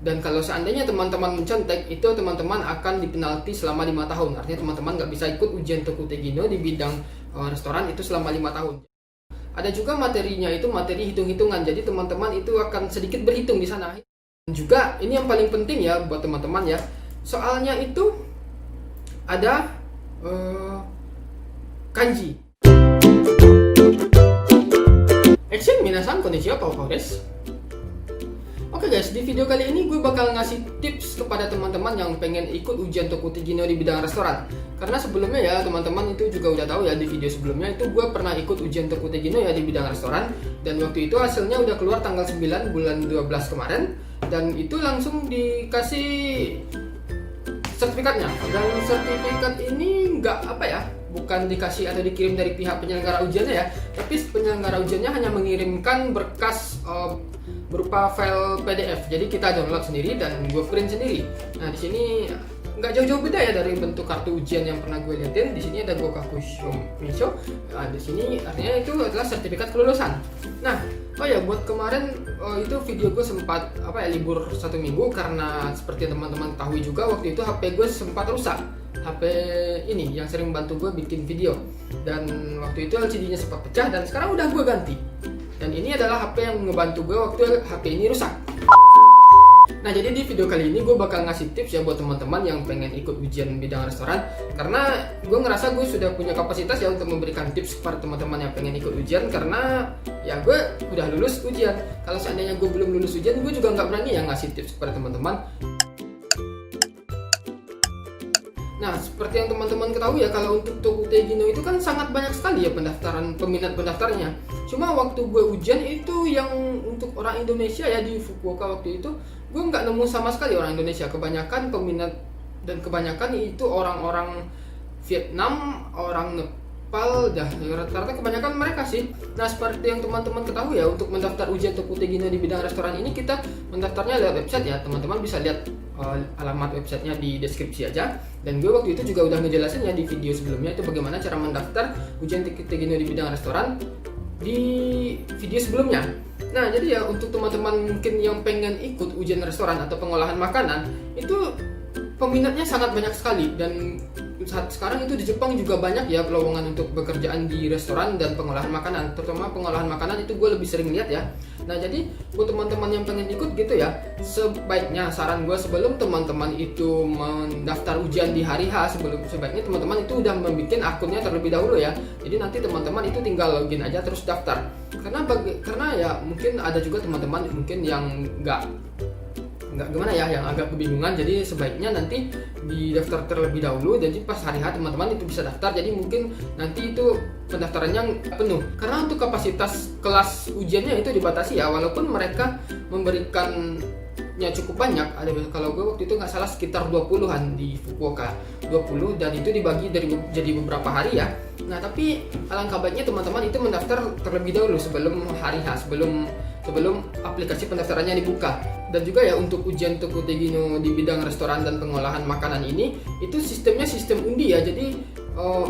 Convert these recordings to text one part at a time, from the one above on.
Dan kalau seandainya teman-teman mencontek, itu teman-teman akan dipenalti selama 5 tahun. Artinya teman-teman nggak bisa ikut ujian Tokutegino di bidang restoran itu selama 5 tahun. Ada juga materinya itu materi hitung-hitungan. Jadi teman-teman itu akan sedikit berhitung di sana. Dan juga ini yang paling penting ya buat teman-teman ya. Soalnya itu ada kanji. Action minasan konnichiwa, Pao desu. Oke guys, di video kali ini gue bakal ngasih tips kepada teman-teman yang pengen ikut ujian Tokutegino di bidang restoran. Karena sebelumnya ya teman-teman itu juga udah tahu ya, di video sebelumnya itu gue pernah ikut ujian Tokutegino ya di bidang restoran. Dan waktu itu hasilnya udah keluar tanggal 9 bulan 12 kemarin. Dan itu langsung dikasih sertifikatnya. Dan sertifikat ini nggak bukan dikasih atau dikirim dari pihak penyelenggara ujiannya ya, tapi penyelenggara ujiannya hanya mengirimkan berkas berupa file PDF. Jadi kita download sendiri dan gue print sendiri. Nah di sini nggak jauh-jauh beda ya dari bentuk kartu ujian yang pernah gue liatin. Di sini ada Gokaku Shomisho. Nah di sini artinya itu adalah sertifikat kelulusan. Nah buat kemarin itu video gue sempat libur 1 minggu karena seperti teman-teman ketahui juga waktu itu HP gue sempat rusak. HP ini yang sering bantu gue bikin video, dan waktu itu LCD-nya sempat pecah dan sekarang udah gue ganti. Dan ini adalah HP yang ngebantu gue waktu HP ini rusak. Nah jadi di video kali ini gue bakal ngasih tips ya buat teman-teman yang pengen ikut ujian bidang restoran. Karena gue ngerasa gue sudah punya kapasitas ya untuk memberikan tips kepada teman-teman yang pengen ikut ujian. Karena ya gue udah lulus ujian. Kalau seandainya gue belum lulus ujian, gue juga nggak berani ya ngasih tips kepada teman-teman. Nah, seperti yang teman-teman ketahui ya, kalau untuk Tokutegino itu kan sangat banyak sekali ya peminat pendaftarnya. Cuma waktu gue ujian itu yang untuk orang Indonesia ya di Fukuoka waktu itu, gue nggak nemu sama sekali orang Indonesia. Kebanyakan peminat dan kebanyakan itu orang-orang Vietnam, orang Nepal, rata-rata kebanyakan mereka sih. Nah, seperti yang teman-teman ketahui ya, untuk mendaftar ujian Tokutegino di bidang restoran ini kita mendaftarnya lewat website ya. Teman-teman bisa lihat alamat websitenya di deskripsi aja. Dan gue waktu itu juga udah ngejelasin ya di video sebelumnya itu bagaimana cara mendaftar ujian Tokutegino di bidang restoran di video sebelumnya. Nah jadi ya untuk teman-teman mungkin yang pengen ikut ujian restoran atau pengolahan makanan, itu peminatnya sangat banyak sekali. Dan saat sekarang itu di Jepang juga banyak ya lowongan untuk pekerjaan di restoran dan pengolahan makanan. Terutama pengolahan makanan itu gue lebih sering lihat ya. Nah jadi buat teman-teman yang pengen ikut gitu ya, sebaiknya saran gue sebelum teman-teman itu mendaftar ujian di hari H, sebaiknya teman-teman itu udah membuat akunnya terlebih dahulu ya. Jadi nanti teman-teman itu tinggal login aja terus daftar. Karena ya mungkin ada juga teman-teman mungkin yang nggak gimana ya, yang agak kebingungan. Jadi sebaiknya nanti didaftar terlebih dahulu, jadi pas hari H teman-teman itu bisa daftar. Jadi mungkin nanti itu pendaftarannya penuh karena untuk kapasitas kelas ujiannya itu dibatasi ya, walaupun mereka memberikannya cukup banyak. Ada kalau gue waktu itu nggak salah sekitar 20-an di Fukuoka, 20, dan itu dibagi jadi beberapa hari ya. Nah tapi alangkah baiknya teman-teman itu mendaftar terlebih dahulu sebelum hari H, sebelum aplikasi pendaftarannya dibuka. Dan juga ya untuk ujian Tokutegino di bidang restoran dan pengolahan makanan ini itu sistemnya sistem undi ya. Jadi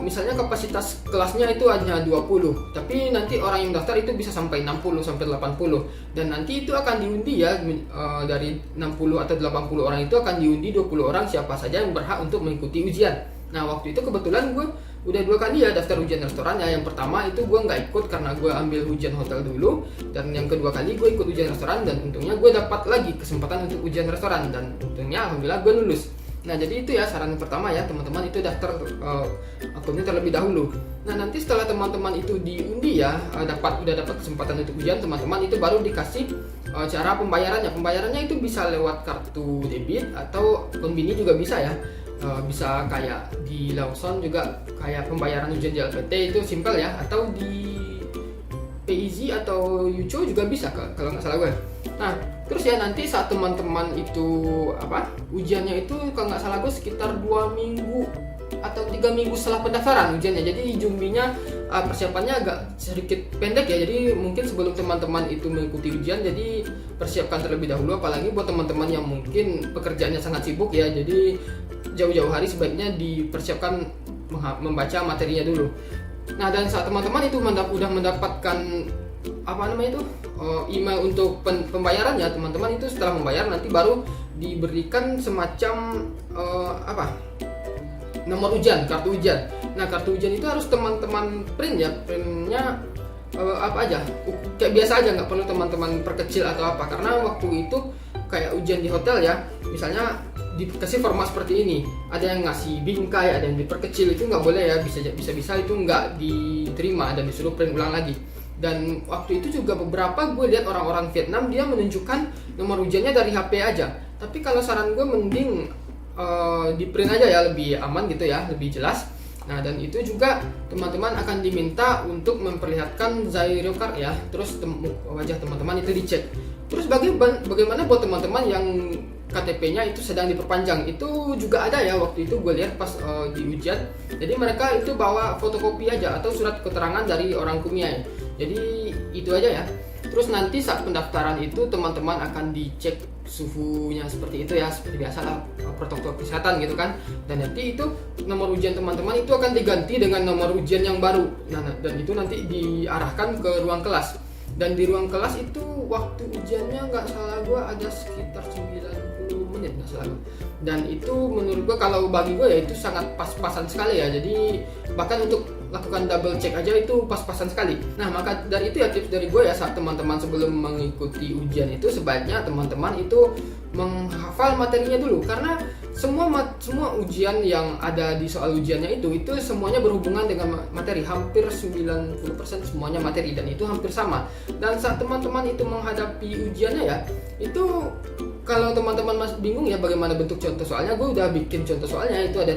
misalnya kapasitas kelasnya itu hanya 20, tapi nanti orang yang daftar itu bisa sampai 60 sampai 80. Dan nanti itu akan diundi ya, dari 60 atau 80 orang itu akan diundi 20 orang siapa saja yang berhak untuk mengikuti ujian. Nah waktu itu kebetulan gue udah 2 kali ya daftar ujian restoran ya. Yang pertama itu gue nggak ikut karena gue ambil ujian hotel dulu, dan yang kedua kali gue ikut ujian restoran dan untungnya gue dapat lagi kesempatan untuk ujian restoran dan untungnya alhamdulillah gue lulus. Nah jadi itu ya saran pertama ya, teman-teman itu daftar akunnya terlebih dahulu. Nah nanti setelah teman-teman itu diundi ya, udah dapat kesempatan untuk ujian, teman-teman itu baru dikasih cara pembayarannya. Pembayarannya itu bisa lewat kartu debit atau konbini juga bisa ya. Bisa kayak di Lawson juga kayak pembayaran ujian di LPT itu simpel ya, atau di PIZ atau Yucho juga bisa kalau nggak salah gue. Nah terus ya nanti saat teman-teman itu ujiannya itu kalau nggak salah gue sekitar 2 minggu atau 3 minggu setelah pendaftaran ujiannya. Jadi jumbinya persiapannya agak sedikit pendek ya. Jadi mungkin sebelum teman-teman itu mengikuti ujian, jadi persiapkan terlebih dahulu. Apalagi buat teman-teman yang mungkin pekerjaannya sangat sibuk ya, jadi jauh-jauh hari sebaiknya dipersiapkan membaca materinya dulu. Nah dan saat teman-teman itu udah mendapatkan apa namanya itu email untuk pembayarannya teman-teman, itu setelah membayar nanti baru diberikan semacam nomor ujian, kartu ujian. Nah kartu ujian itu harus teman-teman print ya, printnya apa aja kayak biasa aja, nggak perlu teman-teman perkecil atau apa, karena waktu itu kayak ujian di hotel ya, misalnya dikasih format seperti ini, ada yang ngasih bingkai, ada yang diperkecil, itu nggak boleh ya, bisa itu nggak diterima dan disuruh print ulang lagi. Dan waktu itu juga beberapa gue lihat orang-orang Vietnam dia menunjukkan nomor ujiannya dari HP aja, tapi kalau saran gue mending di print aja ya, lebih aman gitu ya, lebih jelas. Nah dan itu juga teman-teman akan diminta untuk memperlihatkan Zaire card ya, terus wajah teman-teman itu dicek. Terus bagaimana buat teman-teman yang KTP-nya itu sedang diperpanjang, itu juga ada ya waktu itu gue lihat pas di ujian. Jadi mereka itu bawa fotokopi aja atau surat keterangan dari orang Kumiai. Jadi itu aja ya. Terus nanti saat pendaftaran itu teman-teman akan dicek suhunya seperti itu ya, seperti biasa lah protokol kesehatan gitu kan. Dan nanti itu nomor ujian teman-teman itu akan diganti dengan nomor ujian yang baru. Nah dan itu nanti diarahkan ke ruang kelas. Dan di ruang kelas itu waktu ujiannya nggak salah gue ada sekitar 90 menit nggak salah gue. Dan itu menurut gue, kalau bagi gue ya itu sangat pas-pasan sekali ya. Jadi bahkan untuk lakukan double check aja itu pas-pasan sekali. Nah maka dari itu ya tips dari gue ya, saat teman-teman sebelum mengikuti ujian itu sebaiknya teman-teman itu menghafal materinya dulu, karena semua ujian yang ada di soal ujiannya itu semuanya berhubungan dengan materi, hampir 90% semuanya materi, dan itu hampir sama. Dan saat teman-teman itu menghadapi ujiannya ya, itu kalau teman-teman masih bingung ya bagaimana bentuk contoh soalnya, gue udah bikin contoh soalnya. Itu ada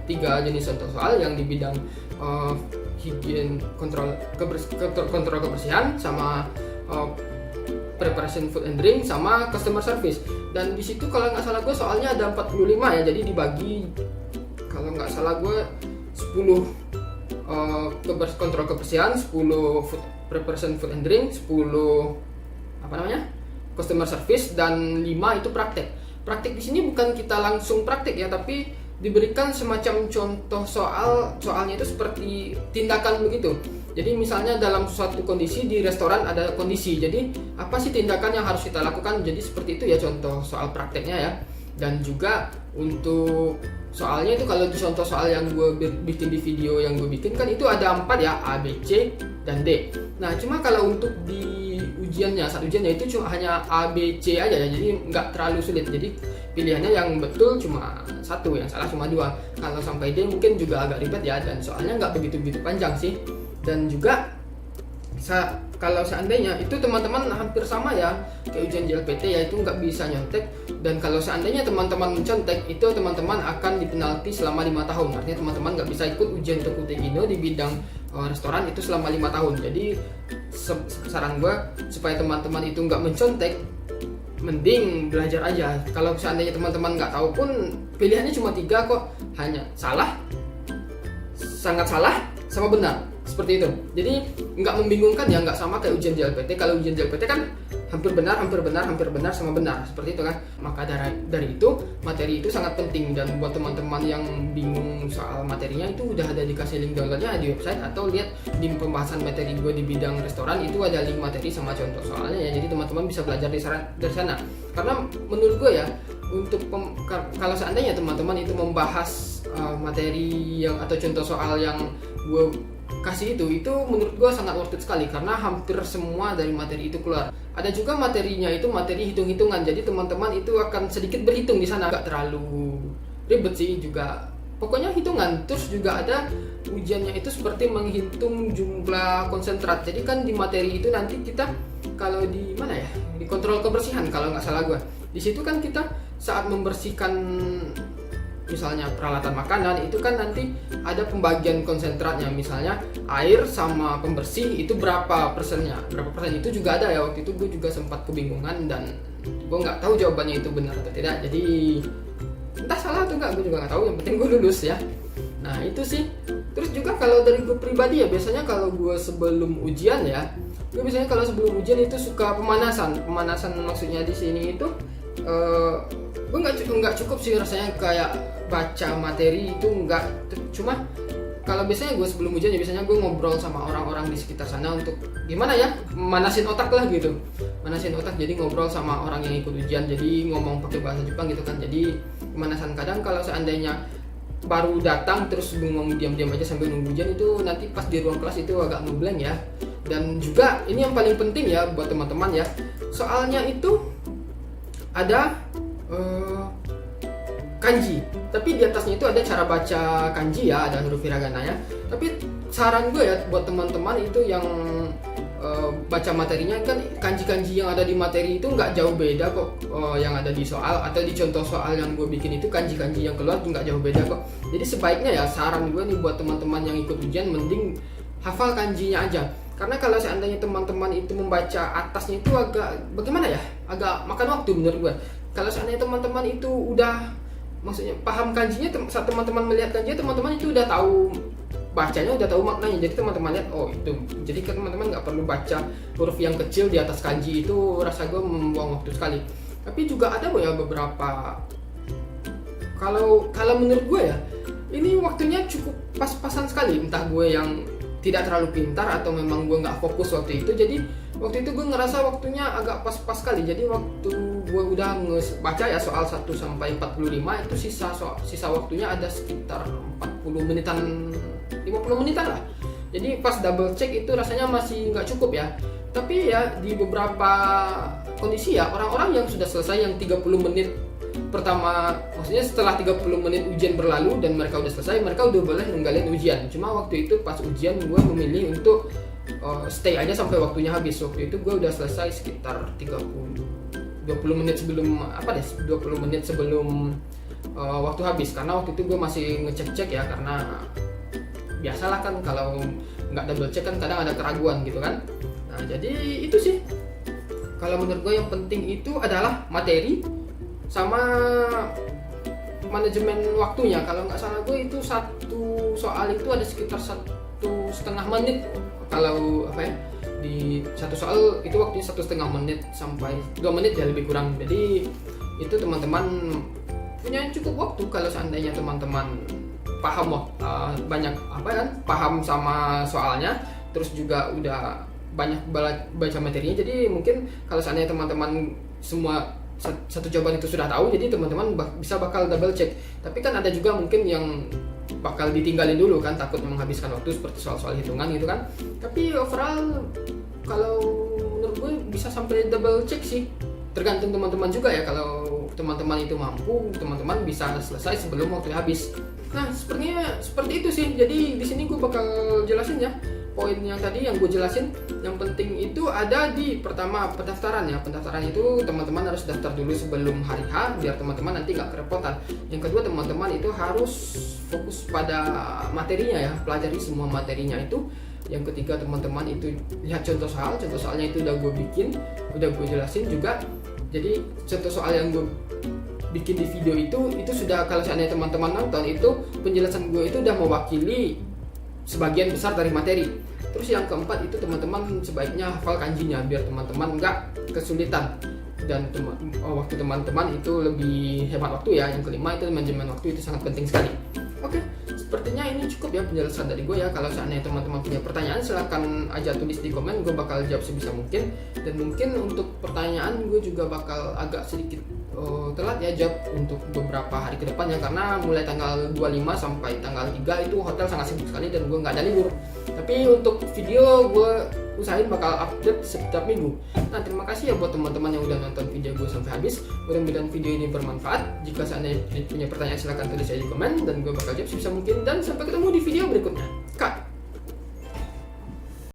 tiga jenis contoh soal yang di bidang higien, kontrol kebersihan, sama preparation food and drink, sama customer service. Dan di situ kalau nggak salah gue soalnya ada 45 ya, jadi dibagi kalau nggak salah gue 10 kontrol kebersihan, 10 preparation food and drink, 10 customer service, dan 5 itu praktek. Praktek di sini bukan kita langsung praktek ya, tapi diberikan semacam contoh soalnya itu seperti tindakan begitu. Jadi misalnya dalam suatu kondisi di restoran ada kondisi, jadi apa sih tindakan yang harus kita lakukan, jadi seperti itu ya contoh soal prakteknya ya. Dan juga untuk soalnya itu, kalau di contoh soal yang gue bikin di video yang gue bikin kan itu ada 4 ya, A, B, C, dan D. Nah cuma kalau untuk di ujiannya, saat ujiannya itu cuma hanya A, B, C aja ya, jadi nggak terlalu sulit. Jadi pilihannya yang betul cuma 1, yang salah cuma 2. Kalau sampai D mungkin juga agak ribet ya, dan soalnya nggak begitu panjang sih. Dan juga kalau seandainya itu teman-teman hampir sama ya kayak ujian JLPT ya, itu nggak bisa nyontek. Dan kalau seandainya teman-teman mencontek, itu teman-teman akan dipenalti selama 5 tahun. Artinya teman-teman nggak bisa ikut ujian Tokutegino di bidang restoran itu selama 5 tahun. Jadi saran gue supaya teman-teman itu nggak mencontek, mending belajar aja. Kalau seandainya teman-teman nggak tahu pun, pilihannya cuma 3 kok, hanya salah, sangat salah, sama benar, seperti itu. Jadi nggak membingungkan ya, nggak sama kayak ujian JLPT. Kalau ujian JLPT kan hampir benar, sama benar, seperti itu kan. Maka dari itu materi itu sangat penting. Dan buat teman-teman yang bingung soal materinya, itu udah ada dikasih link downloadnya di website, atau lihat di pembahasan materi gue di bidang restoran, itu ada link materi sama contoh soalnya ya. Jadi teman-teman bisa belajar dari sana. Karena menurut gue ya, untuk kalau seandainya teman-teman itu membahas materi yang atau contoh soal yang gue kasih itu menurut gue sangat worth it sekali, karena hampir semua dari materi itu keluar. Ada juga materinya itu materi hitung-hitungan, jadi teman-teman itu akan sedikit berhitung di sana, nggak terlalu ribet sih juga. Pokoknya hitungan. Terus juga ada ujiannya itu seperti menghitung jumlah konsentrat. Jadi kan di materi itu nanti kita, kalau di mana ya, di kontrol kebersihan kalau nggak salah gue, di situ kan kita saat membersihkan misalnya peralatan makanan, itu kan nanti ada pembagian konsentratnya, misalnya air sama pembersih itu berapa persen itu juga ada ya. Waktu itu gue juga sempat kebingungan dan gue nggak tahu jawabannya itu benar atau tidak, jadi entah salah atau enggak gue juga nggak tahu, yang penting gue lulus ya. Nah itu sih. Terus juga kalau dari gue pribadi ya, biasanya kalau gue sebelum ujian ya, gue biasanya kalau sebelum ujian itu suka pemanasan maksudnya di sini itu gue nggak cukup sih rasanya kayak baca materi itu, nggak. Cuma kalau biasanya gue sebelum ujian ya biasanya gue ngobrol sama orang-orang di sekitar sana untuk gimana ya, manasin otak lah gitu, manasin otak. Jadi ngobrol sama orang yang ikut ujian, jadi ngomong pakai bahasa Jepang gitu kan. Jadi pemanasan. Kadang kalau seandainya baru datang terus bengong diam-diam aja sambil nunggu ujian, itu nanti pas di ruang kelas itu agak ngeblank ya. Dan juga ini yang paling penting ya buat teman-teman ya, soalnya itu ada kanji, tapi di atasnya itu ada cara baca kanji ya, ada huruf hiragana ya. Tapi saran gue ya buat teman-teman itu yang baca materinya, kan kanji-kanji yang ada di materi itu nggak jauh beda kok, yang ada di soal atau di contoh soal yang gue bikin itu kanji-kanji yang keluar nggak jauh beda kok. Jadi sebaiknya ya saran gue nih buat teman-teman yang ikut ujian, mending hafal kanjinya aja. Karena kalau seandainya teman-teman itu membaca atasnya itu agak bagaimana ya, agak makan waktu menurut gue. Kalau seandainya teman-teman itu udah maksudnya paham kanjinya, saat teman-teman melihat kanjinya, teman-teman itu udah tahu bacanya, udah tahu maknanya. Jadi teman-teman lihat, oh itu. Jadi teman-teman nggak perlu baca huruf yang kecil di atas kanji, itu rasa gue membuang waktu sekali. Tapi juga ada ya beberapa, kalau menurut gue ya, ini waktunya cukup pas-pasan sekali. Entah gue yang tidak terlalu pintar atau memang gue nggak fokus waktu itu. Jadi waktu itu gue ngerasa waktunya agak pas-pas sekali. Jadi waktu gue udah baca ya soal 1 sampai 45, itu sisa waktunya ada sekitar 40 menitan, 50 menitan lah. Jadi pas double check itu rasanya masih nggak cukup ya. Tapi ya di beberapa kondisi ya, orang-orang yang sudah selesai yang 30 menit pertama, maksudnya setelah 30 menit ujian berlalu dan mereka udah selesai, mereka udah boleh ninggalin ujian. Cuma waktu itu pas ujian gue memilih untuk stay aja sampai waktunya habis. Waktu itu gue udah selesai sekitar 20 menit sebelum 20 menit sebelum waktu habis. Karena waktu itu gue masih ngecek-cek ya, karena biasalah kan kalau nggak double check kan kadang ada keraguan gitu kan. Nah jadi itu sih, kalau menurut gue yang penting itu adalah materi sama manajemen waktunya. Kalau nggak salah gue itu satu soal itu ada sekitar 1,5 menit. Kalau di satu soal itu waktunya 1,5 menit sampai 2 menit ya, lebih kurang. Jadi itu teman-teman punya cukup waktu kalau seandainya teman-teman paham banyak paham sama soalnya, terus juga udah banyak baca materinya. Jadi mungkin kalau seandainya teman-teman semua satu jawaban itu sudah tahu, jadi teman-teman bisa bakal double check. Tapi kan ada juga mungkin yang bakal ditinggalin dulu kan, takut menghabiskan waktu seperti soal-soal hitungan gitu kan. Tapi overall kalau menurut gue bisa sampai double check sih, tergantung teman-teman juga ya. Kalau teman-teman itu mampu, teman-teman bisa selesai sebelum waktu habis. Nah sepertinya seperti itu sih. Jadi di sini gue bakal jelasin ya poin yang tadi yang gue jelasin. Yang penting itu ada di pertama pendaftaran ya. Pendaftaran itu teman-teman harus daftar dulu sebelum hari H biar teman-teman nanti gak kerepotan. Yang kedua, teman-teman itu harus fokus pada materinya ya, pelajari semua materinya itu. Yang ketiga, teman-teman itu lihat contoh soalnya itu udah gue bikin, udah gue jelasin juga. Jadi contoh soal yang gue bikin di video itu sudah, kalau seandainya teman-teman nonton itu penjelasan gue itu udah mewakili sebagian besar dari materi. Terus yang keempat itu teman-teman sebaiknya hafal kanjinya biar teman-teman nggak kesulitan dan waktu teman-teman itu lebih hemat waktu ya. Yang kelima itu manajemen waktu, itu sangat penting sekali. Oke, sepertinya ini cukup ya penjelasan dari gue ya. Kalau seandainya teman-teman punya pertanyaan silahkan aja tulis di komen, gue bakal jawab sebisa mungkin. Dan mungkin untuk pertanyaan gue juga bakal agak sedikit telat ya jawab untuk beberapa hari ke depan ya, karena mulai tanggal 25 sampai tanggal 3 itu hotel sangat sibuk sekali dan gue nggak ada libur. Tapi untuk video gue usahain bakal update setiap minggu. Nah terima kasih ya buat teman-teman yang udah nonton video gue sampai habis. Mudah-mudahan video ini bermanfaat. Jika seandainya punya pertanyaan silahkan tulis aja di komen dan gue bakal jawab sebisa mungkin. Dan sampai ketemu di video berikutnya.